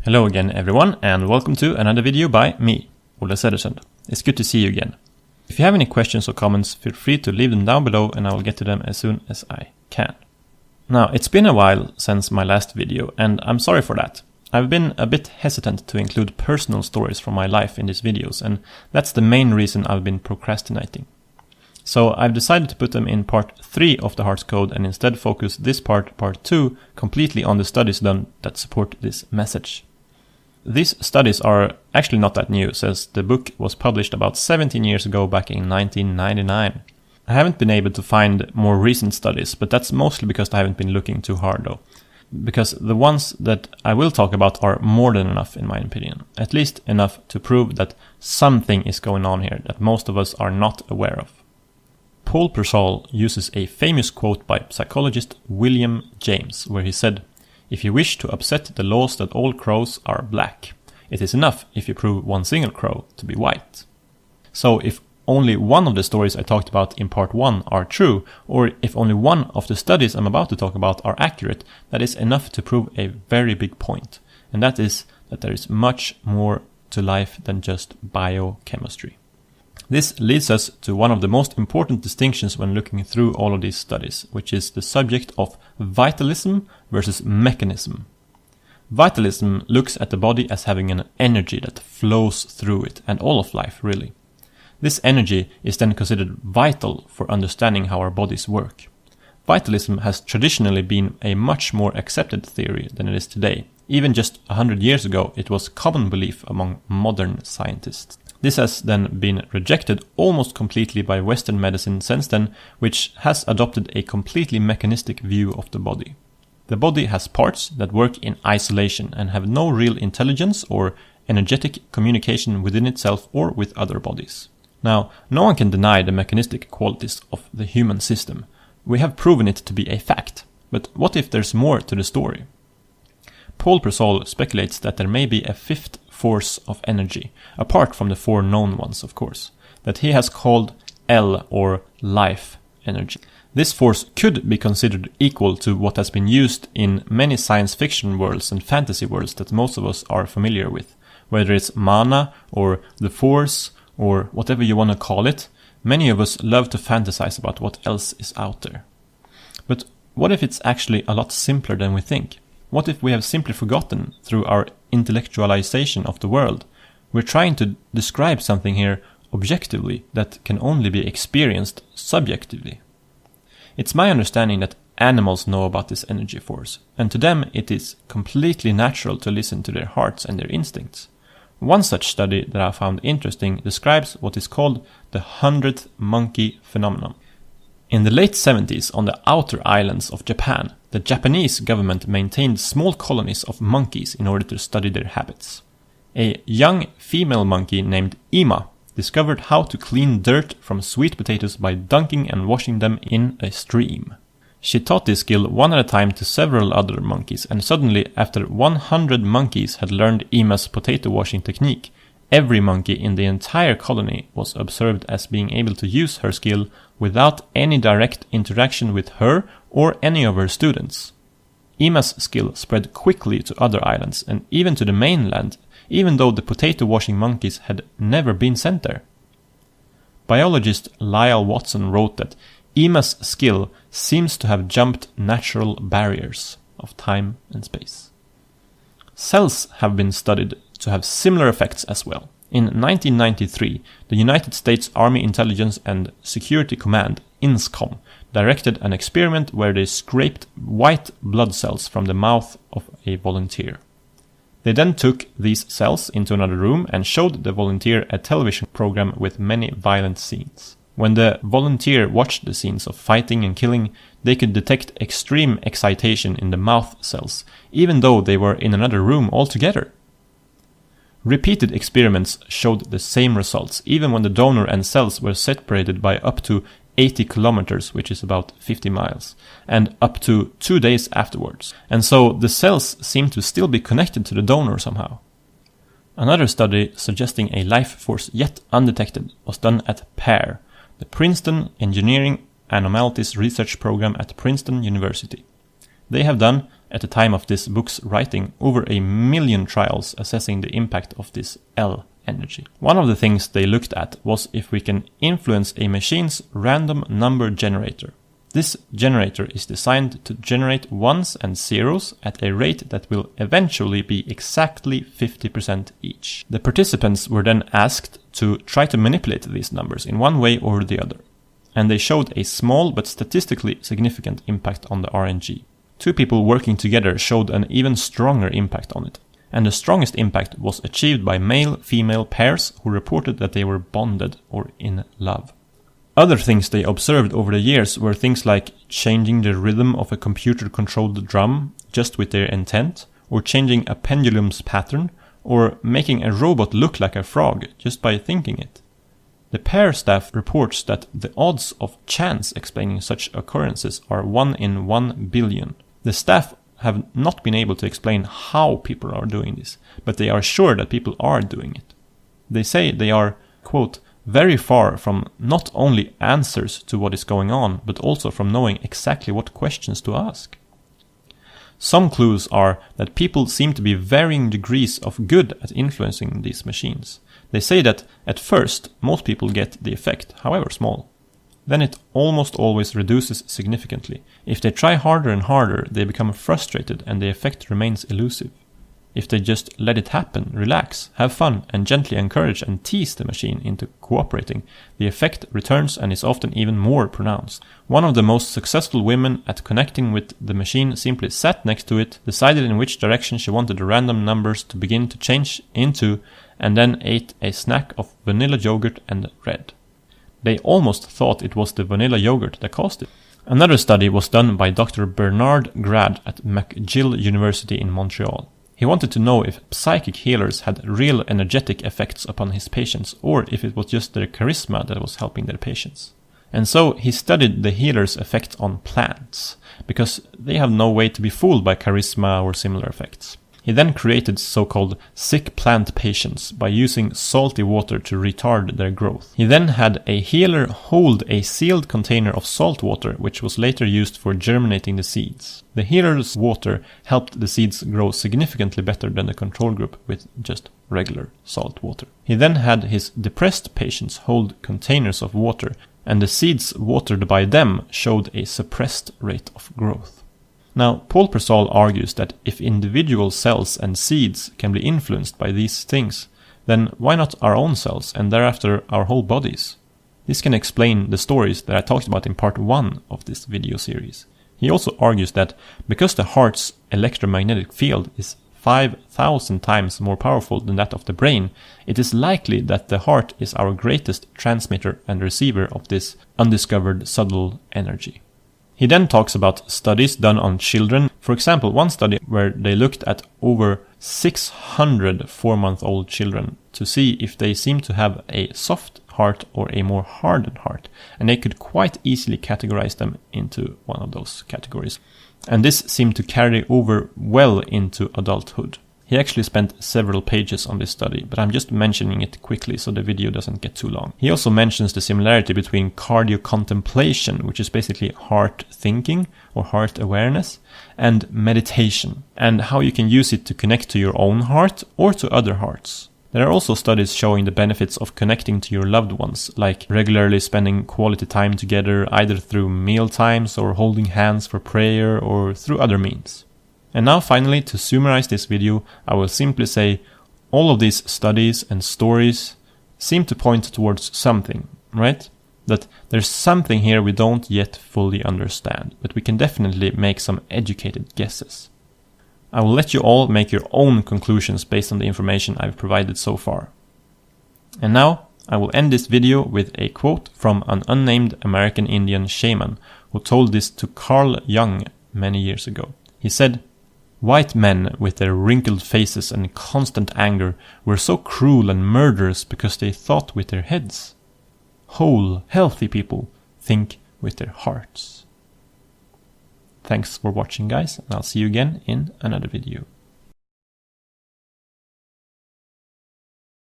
Hello again everyone, and welcome to another video by me, Olle Cedersund. It's good to see you again. If you have any questions or comments, feel free to leave them down below and I will get to them as soon as I can. Now, it's been a while since my last video, and I'm sorry for that. I've been a bit hesitant to include personal stories from my life in these videos, and that's the main reason I've been procrastinating. So I've decided to put them in part 3 of the Heart's Code and instead focus this part 2, completely on the studies done that support this message. These studies are actually not that new, since the book was published about 17 years ago back in 1999. I haven't been able to find more recent studies, but that's mostly because I haven't been looking too hard though. Because the ones that I will talk about are more than enough in my opinion. At least enough to prove that something is going on here that most of us are not aware of. Paul Pearsall uses a famous quote by psychologist William James, where he said, "If you wish to upset the laws that all crows are black, it is enough if you prove one single crow to be white." So if only one of the stories I talked about in part 1 are true, or if only one of the studies I'm about to talk about are accurate, that is enough to prove a very big point. And that is that there is much more to life than just biochemistry. This leads us to one of the most important distinctions when looking through all of these studies, which is the subject of vitalism versus mechanism. Vitalism looks at the body as having an energy that flows through it, and all of life really. This energy is then considered vital for understanding how our bodies work. Vitalism has traditionally been a much more accepted theory than it is today. Even just 100 years ago, it was common belief among modern scientists. This has then been rejected almost completely by Western medicine since then, which has adopted a completely mechanistic view of the body. The body has parts that work in isolation and have no real intelligence or energetic communication within itself or with other bodies. Now, no one can deny the mechanistic qualities of the human system. We have proven it to be a fact. But what if there's more to the story? Paul Pearsall speculates that there may be a fifth force of energy, apart from the 4 known ones of course, that he has called L or life energy. This force could be considered equal to what has been used in many science fiction worlds and fantasy worlds that most of us are familiar with. Whether it's mana or the force or whatever you want to call it, many of us love to fantasize about what else is out there. But what if it's actually a lot simpler than we think? What if we have simply forgotten through our intellectualization of the world? We're trying to describe something here objectively that can only be experienced subjectively. It's my understanding that animals know about this energy force, and to them it is completely natural to listen to their hearts and their instincts. One such study that I found interesting describes what is called the 100th monkey phenomenon. In the late 70s, on the outer islands of Japan, the Japanese government maintained small colonies of monkeys in order to study their habits. A young female monkey named Ima discovered how to clean dirt from sweet potatoes by dunking and washing them in a stream. She taught this skill one at a time to several other monkeys, and suddenly, after 100 monkeys had learned Ima's potato washing technique, every monkey in the entire colony was observed as being able to use her skill without any direct interaction with her or any of her students. Ima's skill spread quickly to other islands and even to the mainland, even though the potato washing monkeys had never been sent there. Biologist Lyle Watson wrote that Ima's skill seems to have jumped natural barriers of time and space. Cells have been studied to have similar effects as well. In 1993, the United States Army Intelligence and Security Command, INSCOM, directed an experiment where they scraped white blood cells from the mouth of a volunteer. They then took these cells into another room and showed the volunteer a television program with many violent scenes. When the volunteer watched the scenes of fighting and killing, they could detect extreme excitation in the mouth cells, even though they were in another room altogether. Repeated experiments showed the same results, even when the donor and cells were separated by up to 80 kilometers, which is about 50 miles, and up to 2 days afterwards. And so the cells seem to still be connected to the donor somehow. Another study suggesting a life force yet undetected was done at PEAR, the Princeton Engineering Anomalies Research Program at Princeton University. They have done at the time of this book's writing, over 1 million trials assessing the impact of this L energy. One of the things they looked at was if we can influence a machine's random number generator. This generator is designed to generate ones and zeros at a rate that will eventually be exactly 50% each. The participants were then asked to try to manipulate these numbers in one way or the other, and they showed a small but statistically significant impact on the RNG. 2 people working together showed an even stronger impact on it, and the strongest impact was achieved by male-female pairs who reported that they were bonded or in love. Other things they observed over the years were things like changing the rhythm of a computer-controlled drum just with their intent, or changing a pendulum's pattern, or making a robot look like a frog just by thinking it. The PEAR staff reports that the odds of chance explaining such occurrences are 1 in 1 billion. The staff have not been able to explain how people are doing this, but they are sure that people are doing it. They say they are, quote, very far from not only answers to what is going on, but also from knowing exactly what questions to ask. Some clues are that people seem to be varying degrees of good at influencing these machines. They say that at first most people get the effect, however small. Then it almost always reduces significantly. If they try harder and harder, they become frustrated and the effect remains elusive. If they just let it happen, relax, have fun, and gently encourage and tease the machine into cooperating, the effect returns and is often even more pronounced. One of the most successful women at connecting with the machine simply sat next to it, decided in which direction she wanted the random numbers to begin to change into, and then ate a snack of vanilla yogurt and bread. They almost thought it was the vanilla yogurt that caused it. Another study was done by Dr. Bernard GRAD at MCGILL University in Montreal. He wanted to know if psychic healers had real energetic effects upon his patients, or if it was just their charisma that was helping their patients. And so he studied the healers' effect on plants, because they have no way to be fooled by charisma or similar effects. He then created so-called sick plant patients by using salty water to retard their growth. He then had a healer hold a sealed container of salt water, which was later used for germinating the seeds. The healer's water helped the seeds grow significantly better than the control group with just regular salt water. He then had his depressed patients hold containers of water, and the seeds watered by them showed a suppressed rate of growth. Now, Paul Pearsall argues that if individual cells and seeds can be influenced by these things, then why not our own cells and thereafter our whole bodies? This can explain the stories that I talked about in part 1 of this video series. He also argues that because the heart's electromagnetic field is 5,000 times more powerful than that of the brain, it is likely that the heart is our greatest transmitter and receiver of this undiscovered subtle energy. He then talks about studies done on children. For example, one study where they looked at over 600 4-month-old children to see if they seemed to have a soft heart or a more hardened heart, and they could quite easily categorize them into one of those categories. And this seemed to carry over well into adulthood. He actually spent several pages on this study, but I'm just mentioning it quickly so the video doesn't get too long. He also mentions the similarity between cardio contemplation, which is basically heart thinking or heart awareness, and meditation, and how you can use it to connect to your own heart or to other hearts. There are also studies showing the benefits of connecting to your loved ones, like regularly spending quality time together either through meal times or holding hands for prayer or through other means. And now finally, to summarize this video, I will simply say all of these studies and stories seem to point towards something, right? That there's something here we don't yet fully understand, but we can definitely make some educated guesses. I will let you all make your own conclusions based on the information I've provided so far. And now, I will end this video with a quote from an unnamed American Indian shaman who told this to Carl Jung many years ago. He said, "White men with their wrinkled faces and constant anger were so cruel and murderous because they thought with their heads. Whole, healthy people think with their hearts." Thanks for watching, guys, and I'll see you again in another video.